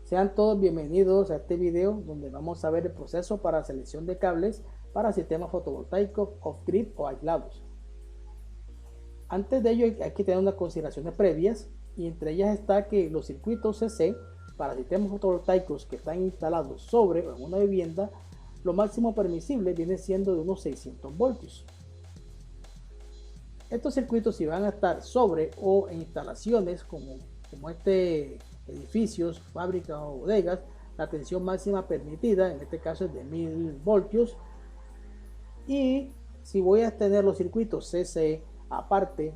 Sean todos bienvenidos a este video donde vamos a ver el proceso para selección de cables para sistemas fotovoltaicos off-grid o aislados. Antes de ello hay que tener unas consideraciones previas y entre ellas está que los circuitos CC para sistemas fotovoltaicos que están instalados sobre o en una vivienda, lo máximo permisible viene siendo de unos 600 voltios. Estos circuitos, si van a estar sobre o en instalaciones como edificios, fábricas o bodegas, la tensión máxima permitida en este caso es de 1000 voltios. Y si voy a tener los circuitos CC aparte,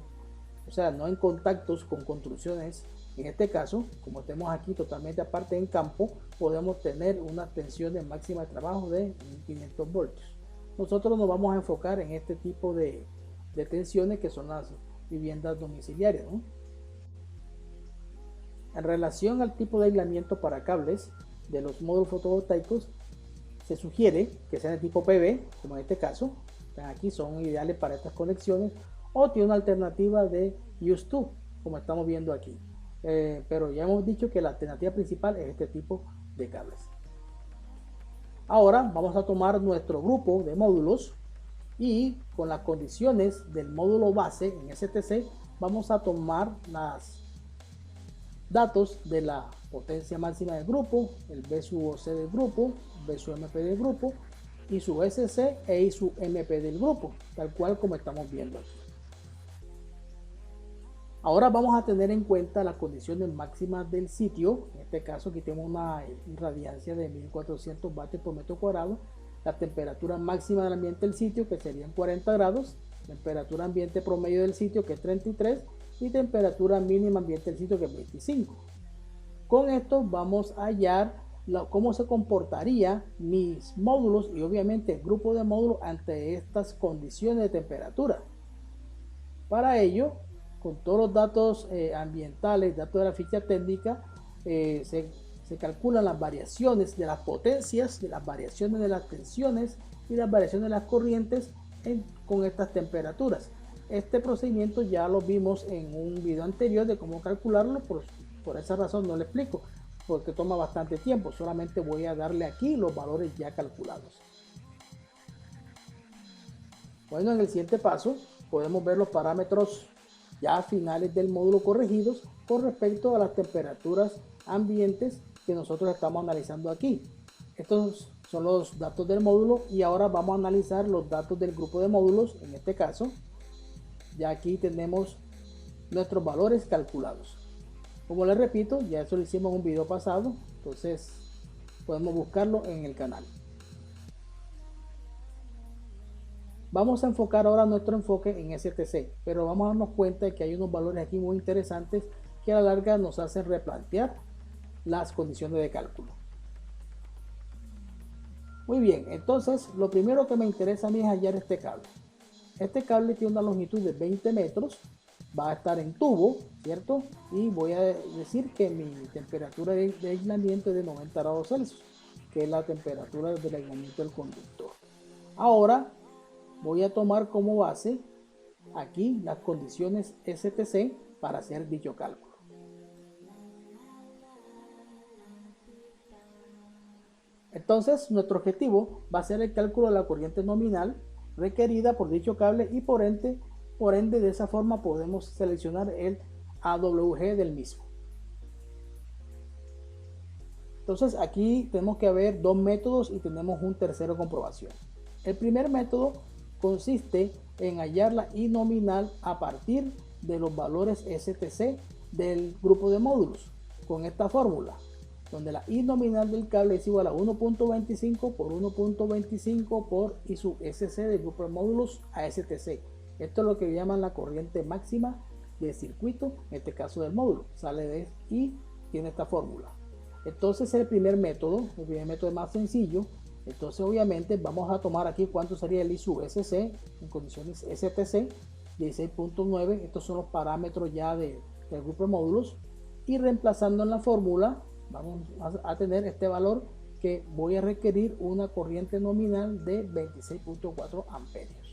o sea, no en contactos con construcciones, en este caso, como tenemos aquí totalmente aparte en campo, podemos tener una tensión de máxima de trabajo de 1500 voltios. Nosotros nos vamos a enfocar en este tipo de tensiones que son las viviendas domiciliarias, ¿no? En relación al tipo de aislamiento para cables de los módulos fotovoltaicos, se sugiere que sean de tipo PV, como en este caso, aquí son ideales para estas conexiones, o tiene una alternativa de Use to, como estamos viendo aquí. Pero ya hemos dicho que la alternativa principal es este tipo de cables. Ahora vamos a tomar nuestro grupo de módulos y con las condiciones del módulo base en STC vamos a tomar los datos de la potencia máxima del grupo, el B sub OC del grupo, B sub MP del grupo y su SC e I sub MP del grupo, tal cual como estamos viendo aquí. Ahora vamos a tener en cuenta las condiciones máximas del sitio. En este caso aquí tenemos una irradiancia de 1400 vatios por metro cuadrado, la temperatura máxima del ambiente del sitio que serían 40 grados, temperatura ambiente promedio del sitio que es 33 y temperatura mínima ambiente del sitio que es 25. Con esto vamos a hallar cómo se comportaría mis módulos y obviamente el grupo de módulos ante estas condiciones de temperatura. Para ello, con todos los datos ambientales, datos de la ficha técnica, se calculan las variaciones de las potencias, de las variaciones de las tensiones y las variaciones de las corrientes con estas temperaturas. Este procedimiento ya lo vimos en un video anterior de cómo calcularlo, por esa razón no lo explico, porque toma bastante tiempo, solamente voy a darle aquí los valores ya calculados. Bueno, en el siguiente paso podemos ver los parámetros ya finales del módulo corregidos con respecto a las temperaturas ambientes que nosotros estamos analizando aquí. Estos son los datos del módulo y ahora vamos a analizar los datos del grupo de módulos. En este caso, ya aquí tenemos nuestros valores calculados. Como les repito, ya eso lo hicimos en un video pasado, entonces podemos buscarlo en el canal. Vamos a enfocar ahora nuestro enfoque en STC, pero vamos a darnos cuenta de que hay unos valores aquí muy interesantes que a la larga nos hacen replantear las condiciones de cálculo. Muy bien, entonces lo primero que me interesa a mí es hallar este cable. Este cable tiene una longitud de 20 metros, va a estar en tubo, ¿cierto? Y voy a decir que mi temperatura de aislamiento es de 90 grados Celsius, que es la temperatura del aislamiento del conductor. Ahora voy a tomar como base aquí las condiciones STC para hacer dicho cálculo. Entonces nuestro objetivo va a ser el cálculo de la corriente nominal requerida por dicho cable y por ende de esa forma podemos seleccionar el AWG del mismo. Entonces aquí tenemos que haber dos métodos y tenemos un tercero comprobación. El primer método consiste en hallar la I nominal a partir de los valores STC del grupo de módulos con esta fórmula, donde la I nominal del cable es igual a 1.25 por 1.25 por I sub SC del grupo de módulos a STC. Esto es lo que llaman la corriente máxima del circuito, en este caso del módulo. Sale de y tiene esta fórmula. Entonces el primer método es más sencillo. Entonces obviamente vamos a tomar aquí cuánto sería el I sub SC en condiciones STC 16.9. Estos son los parámetros ya del grupo de módulos y reemplazando en la fórmula vamos a tener este valor que voy a requerir una corriente nominal de 26.4 amperios.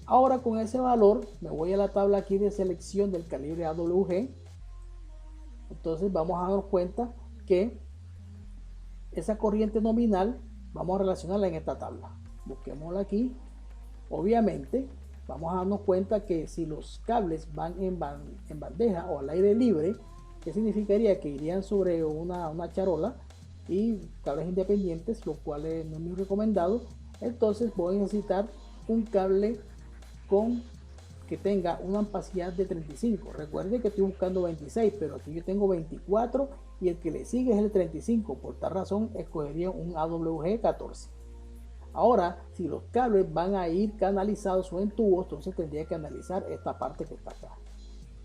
Ahora con ese valor me voy a la tabla aquí de selección del calibre AWG. Entonces vamos a dar cuenta que esa corriente nominal vamos a relacionarla en esta tabla. Busquémosla aquí. Obviamente vamos a darnos cuenta que si los cables van en bandeja o al aire libre, ¿qué significaría? Que irían sobre una charola y cables independientes, lo cual no es muy recomendado. Entonces voy a necesitar un cable que tenga una capacidad de 35. Recuerde que estoy buscando 26, pero aquí yo tengo 24 y el que le sigue es el 35. Por tal razón escogería un AWG 14. Ahora, si los cables van a ir canalizados o en tubos, entonces tendría que analizar esta parte que está acá.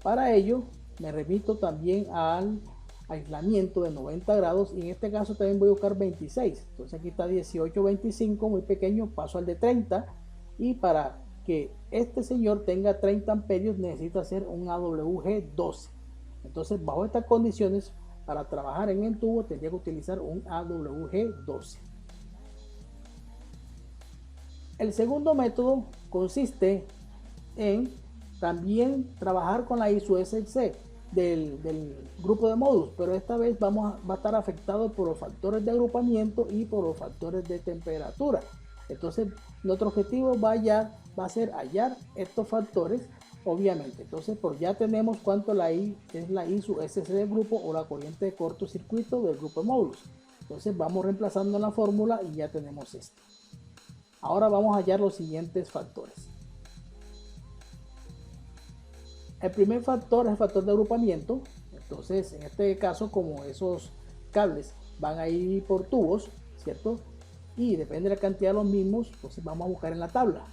Para ello me remito también al aislamiento de 90 grados y en este caso también voy a buscar 26. Entonces aquí está 18, 25, muy pequeño, paso al de 30 y para que este señor tenga 30 amperios necesita hacer un AWG 12. Entonces bajo estas condiciones, para trabajar en el tubo tendría que utilizar un AWG 12. El segundo método consiste en también trabajar con la ISO-SC del grupo de módulos, pero esta vez va a estar afectado por los factores de agrupamiento y por los factores de temperatura. Entonces nuestro objetivo va a ser hallar estos factores, obviamente. Entonces ya tenemos cuánto es la ISO-SC del grupo o la corriente de cortocircuito del grupo de módulos. Entonces vamos reemplazando en la fórmula y ya tenemos esto. Ahora vamos a hallar los siguientes factores. El primer factor es el factor de agrupamiento. Entonces en este caso, como esos cables van a ir por tubos, ¿cierto? Y depende de la cantidad de los mismos, entonces vamos a buscar en la tabla.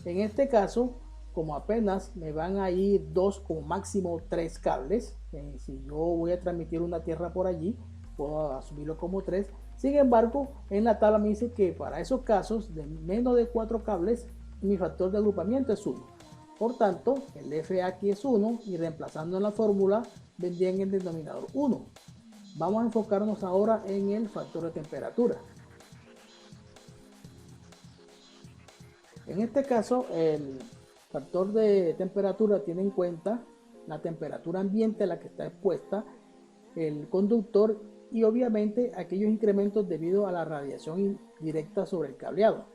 En este caso, como apenas me van a ir 2 como máximo 3 cables, si yo voy a transmitir una tierra por allí, puedo asumirlo como 3. Sin embargo, en la tabla me dice que para esos casos de menos de 4 cables, mi factor de agrupamiento es 1. Por tanto, el FA aquí es 1 y reemplazando en la fórmula vendría en el denominador 1. Vamos a enfocarnos ahora en el factor de temperatura. En este caso, el factor de temperatura tiene en cuenta la temperatura ambiente a la que está expuesta el conductor y obviamente aquellos incrementos debido a la radiación directa sobre el cableado.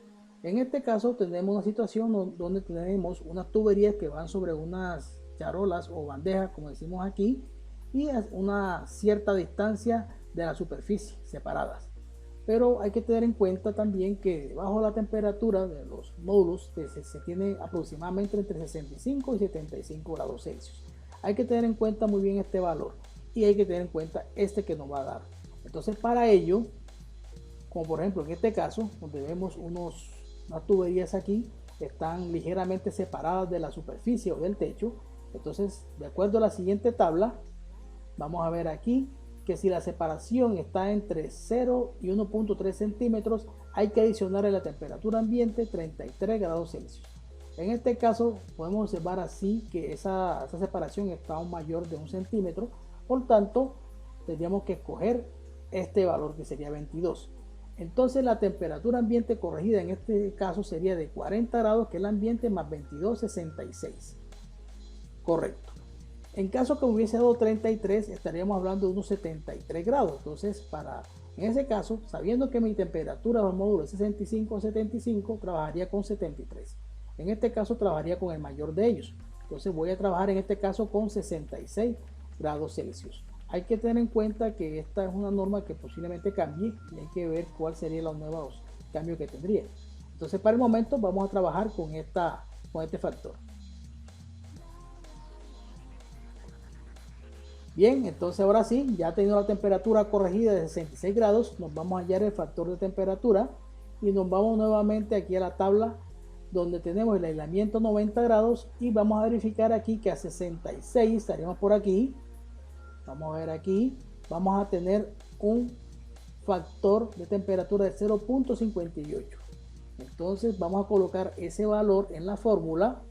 En este caso tenemos una situación donde tenemos unas tuberías que van sobre unas charolas o bandejas, como decimos aquí, y a una cierta distancia de la superficie separadas. Pero hay que tener en cuenta también que bajo la temperatura de los módulos se tiene aproximadamente entre 65 y 75 grados Celsius. Hay que tener en cuenta muy bien este valor y hay que tener en cuenta este que nos va a dar. Entonces para ello, como por ejemplo en este caso, donde vemos unas tuberías aquí, están ligeramente separadas de la superficie o del techo. Entonces, de acuerdo a la siguiente tabla, vamos a ver aquí que si la separación está entre 0 y 1.3 centímetros, hay que adicionarle la temperatura ambiente 33 grados Celsius. En este caso podemos observar así que esa separación está aún mayor de 1 centímetro, por tanto tendríamos que escoger este valor que sería 22. Entonces la temperatura ambiente corregida en este caso sería de 40 grados, que es el ambiente, más 22, 66. Correcto. En caso que hubiese dado 33, estaríamos hablando de unos 73 grados. Entonces, en ese caso, sabiendo que mi temperatura del módulo es 65 o 75, trabajaría con 73. En este caso, trabajaría con el mayor de ellos. Entonces, voy a trabajar en este caso con 66 grados Celsius. Hay que tener en cuenta que esta es una norma que posiblemente cambie y hay que ver cuál serían los nuevos cambios que tendría. Entonces, para el momento, vamos a trabajar con este factor. Bien, entonces ahora sí, ya teniendo la temperatura corregida de 66 grados, nos vamos a hallar el factor de temperatura y nos vamos nuevamente aquí a la tabla donde tenemos el aislamiento 90 grados y vamos a verificar aquí que a 66 estaríamos por aquí. Vamos a ver aquí, vamos a tener un factor de temperatura de 0.58. Entonces vamos a colocar ese valor en la fórmula.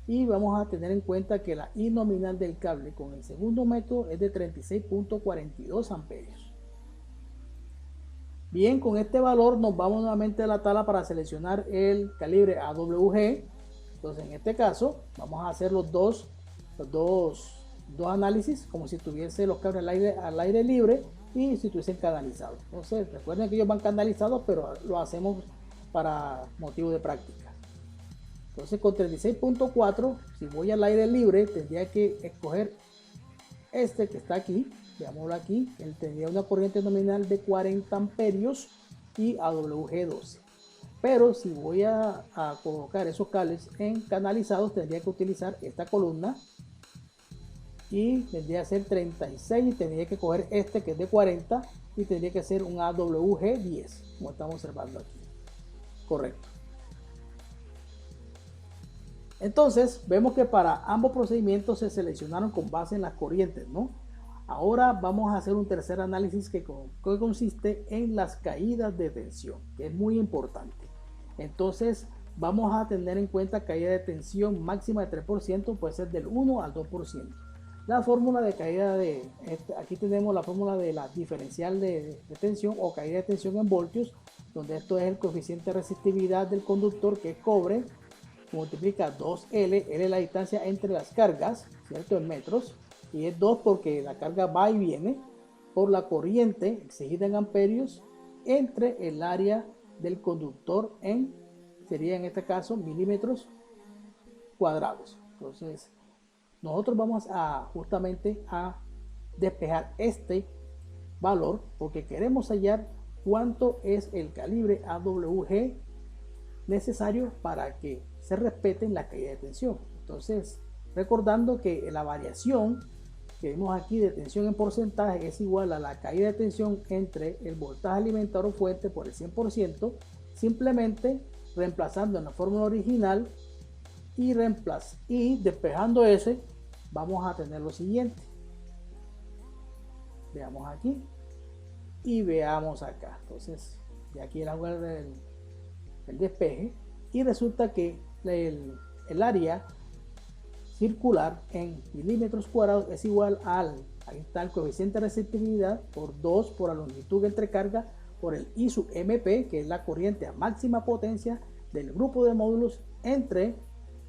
Y vamos a tener en cuenta que la I nominal del cable con el segundo método es de 36.42 amperios. Bien, con este valor nos vamos nuevamente a la tabla para seleccionar el calibre AWG. Entonces en este caso vamos a hacer los dos análisis como si tuviese los cables al aire libre. y si estuviesen canalizados. Entonces recuerden que ellos van canalizados, pero lo hacemos para motivo de práctica. Entonces con 36.4, si voy al aire libre, tendría que escoger este que está aquí, veámoslo aquí. Él tendría una corriente nominal de 40 amperios y AWG12. Pero si voy a colocar esos cables en canalizados, tendría que utilizar esta columna y tendría que ser 36 y tendría que coger este que es de 40 y tendría que ser un AWG10, como estamos observando aquí. Correcto. Entonces vemos que para ambos procedimientos se seleccionaron con base en las corrientes, ¿no? Ahora vamos a hacer un tercer análisis que consiste en las caídas de tensión, que es muy importante. Entonces vamos a tener en cuenta caída de tensión máxima de 3%, puede ser del 1 al 2%. La fórmula de caída aquí tenemos la fórmula de la diferencial de tensión o caída de tensión en voltios, donde esto es el coeficiente de resistividad del conductor, que es cobre, multiplica 2L, L es la distancia entre las cargas, ¿cierto? En metros, y es 2 porque la carga va y viene, por la corriente exigida en amperios entre el área del conductor sería en este caso milímetros cuadrados. Entonces nosotros vamos justamente a despejar este valor porque queremos hallar cuánto es el calibre AWG necesario para que se respeten la caída de tensión. Entonces, recordando que la variación que vemos aquí de tensión en porcentaje es igual a la caída de tensión entre el voltaje alimentador fuente por el 100%, simplemente reemplazando en la fórmula original y despejando ese, vamos a tener lo siguiente. Veamos aquí y veamos acá. Entonces, de aquí hago el despeje y resulta que el área circular en milímetros cuadrados es igual ahí está el coeficiente de resistividad por 2 por la longitud entre carga por el I sub MP, que es la corriente a máxima potencia del grupo de módulos, entre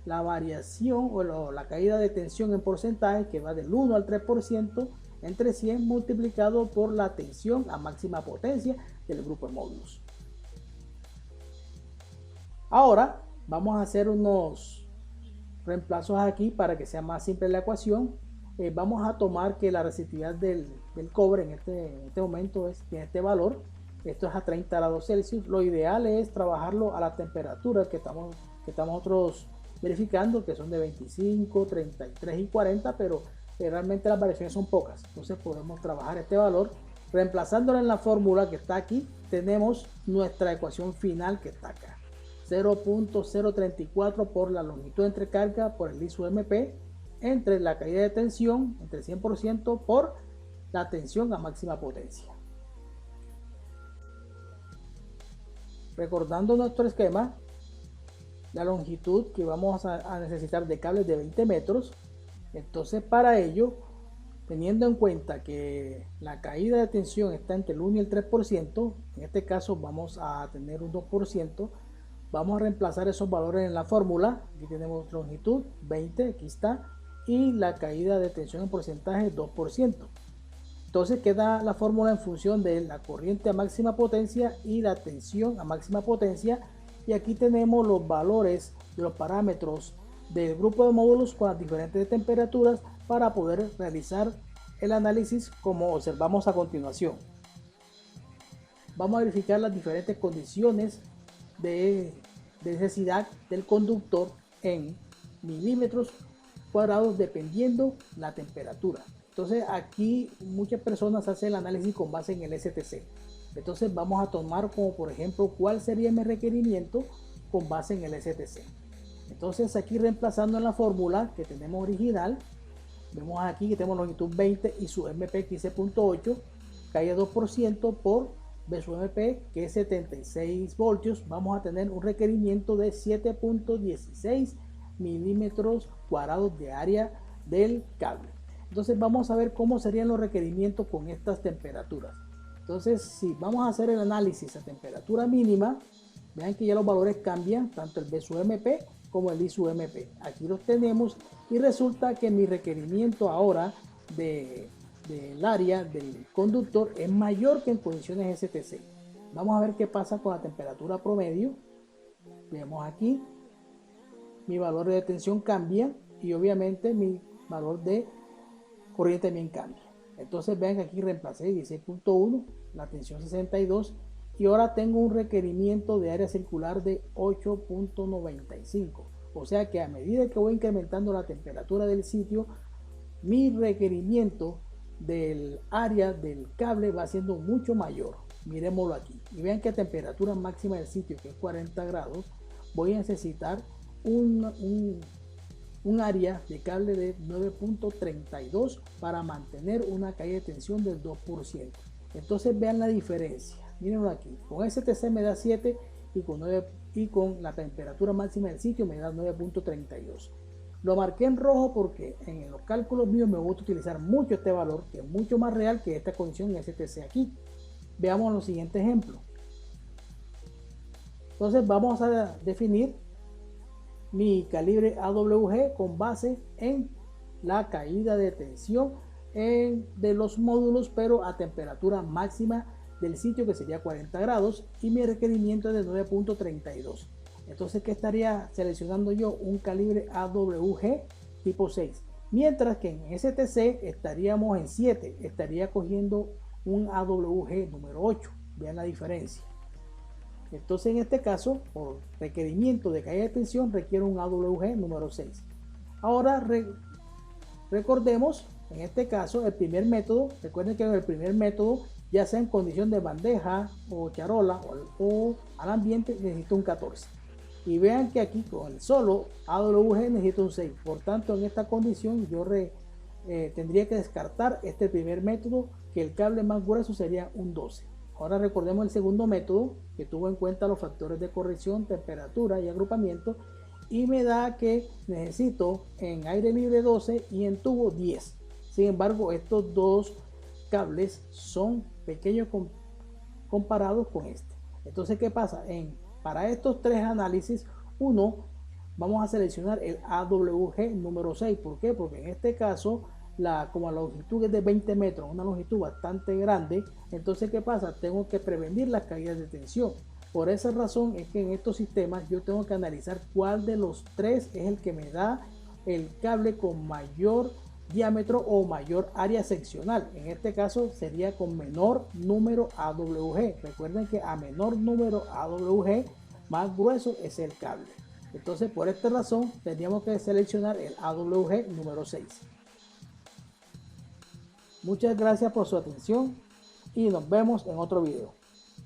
la variación o la caída de tensión en porcentaje, que va del 1 al 3%, entre 100 multiplicado por la tensión a máxima potencia del grupo de módulos. Ahora vamos a hacer unos reemplazos aquí para que sea más simple la ecuación. Vamos a tomar que la resistividad del cobre en este momento tiene este valor. Esto es a 30 grados Celsius. Lo ideal es trabajarlo a la temperatura que estamos nosotros verificando, que son de 25, 33 y 40, pero realmente las variaciones son pocas. Entonces podemos trabajar este valor. Reemplazándolo en la fórmula que está aquí, tenemos nuestra ecuación final que está acá. 0.034 por la longitud entre carga por el I sub MP entre la caída de tensión entre 100% por la tensión a máxima potencia. Recordando nuestro esquema, la longitud que vamos a necesitar de cables de 20 metros, entonces para ello, teniendo en cuenta que la caída de tensión está entre el 1 y el 3%, en este caso vamos a tener un 2%, vamos a reemplazar esos valores en la fórmula. Aquí tenemos longitud 20, aquí está, y la caída de tensión en porcentaje 2%. Entonces queda la fórmula en función de la corriente a máxima potencia y la tensión a máxima potencia, y aquí tenemos los valores de los parámetros del grupo de módulos con las diferentes temperaturas para poder realizar el análisis como observamos a continuación. Vamos a verificar las diferentes condiciones de necesidad del conductor en milímetros cuadrados dependiendo la temperatura. Entonces aquí muchas personas hacen el análisis con base en el STC. Entonces vamos a tomar como por ejemplo cuál sería mi requerimiento con base en el STC. Entonces aquí reemplazando en la fórmula que tenemos original, vemos aquí que tenemos longitud 20 y su MP 15.8, caída 2% por B sub MP, que es 76 voltios. Vamos a tener un requerimiento de 7.16 milímetros cuadrados de área del cable. Entonces vamos a ver cómo serían los requerimientos con estas temperaturas. Entonces si vamos a hacer el análisis a temperatura mínima, vean que ya los valores cambian, tanto el B sub MP como el I sub MP. Aquí los tenemos y resulta que mi requerimiento ahora de del área del conductor es mayor que en condiciones STC. Vamos a ver qué pasa con la temperatura promedio. Vemos aquí, mi valor de tensión cambia y obviamente mi valor de corriente también cambia. Entonces vean que aquí reemplacé 16.1, la tensión 62 y ahora tengo un requerimiento de área circular de 8.95. O sea que a medida que voy incrementando la temperatura del sitio, mi requerimiento del área del cable va siendo mucho mayor. Miremoslo aquí y vean que a temperatura máxima del sitio, que es 40 grados, voy a necesitar un área de cable de 9.32 para mantener una caída de tensión del 2%. Entonces vean la diferencia, mírenlo aquí, con STC me da 7 y con la temperatura máxima del sitio me da 9.32. Lo marqué en rojo porque en los cálculos míos me gusta utilizar mucho este valor, que es mucho más real que esta condición STC aquí. Veamos los siguientes ejemplos. Entonces vamos a definir mi calibre AWG con base en la caída de tensión de los módulos, pero a temperatura máxima del sitio, que sería 40 grados, y mi requerimiento es de 9.32. Entonces, ¿qué estaría seleccionando yo? Un calibre AWG tipo 6, mientras que en STC estaríamos en 7, estaría cogiendo un AWG número 8. Vean la diferencia. Entonces en este caso, por requerimiento de caída de tensión, requiere un AWG número 6. Ahora recordemos, en este caso, el primer método. Recuerden que en el primer método, ya sea en condición de bandeja o charola o al ambiente, necesito un 14. Y vean que aquí con el solo AWG necesito un 6. Por tanto, en esta condición yo tendría que descartar este primer método, que el cable más grueso sería un 12. Ahora recordemos el segundo método, que tuvo en cuenta los factores de corrección, temperatura y agrupamiento, y me da que necesito en aire libre 12 y en tubo 10. Sin embargo, estos dos cables son pequeños comparados con este. Entonces, ¿qué pasa? Para estos tres análisis, vamos a seleccionar el AWG número 6. ¿Por qué? Porque en este caso, como la longitud es de 20 metros, una longitud bastante grande, entonces ¿qué pasa? Tengo que prevenir las caídas de tensión. Por esa razón es que en estos sistemas yo tengo que analizar cuál de los tres es el que me da el cable con mayor diámetro o mayor área seccional. En este caso sería con menor número AWG. Recuerden que a menor número AWG, más grueso es el cable. Entonces por esta razón tendríamos que seleccionar el AWG número 6. Muchas gracias por su atención y nos vemos en otro video.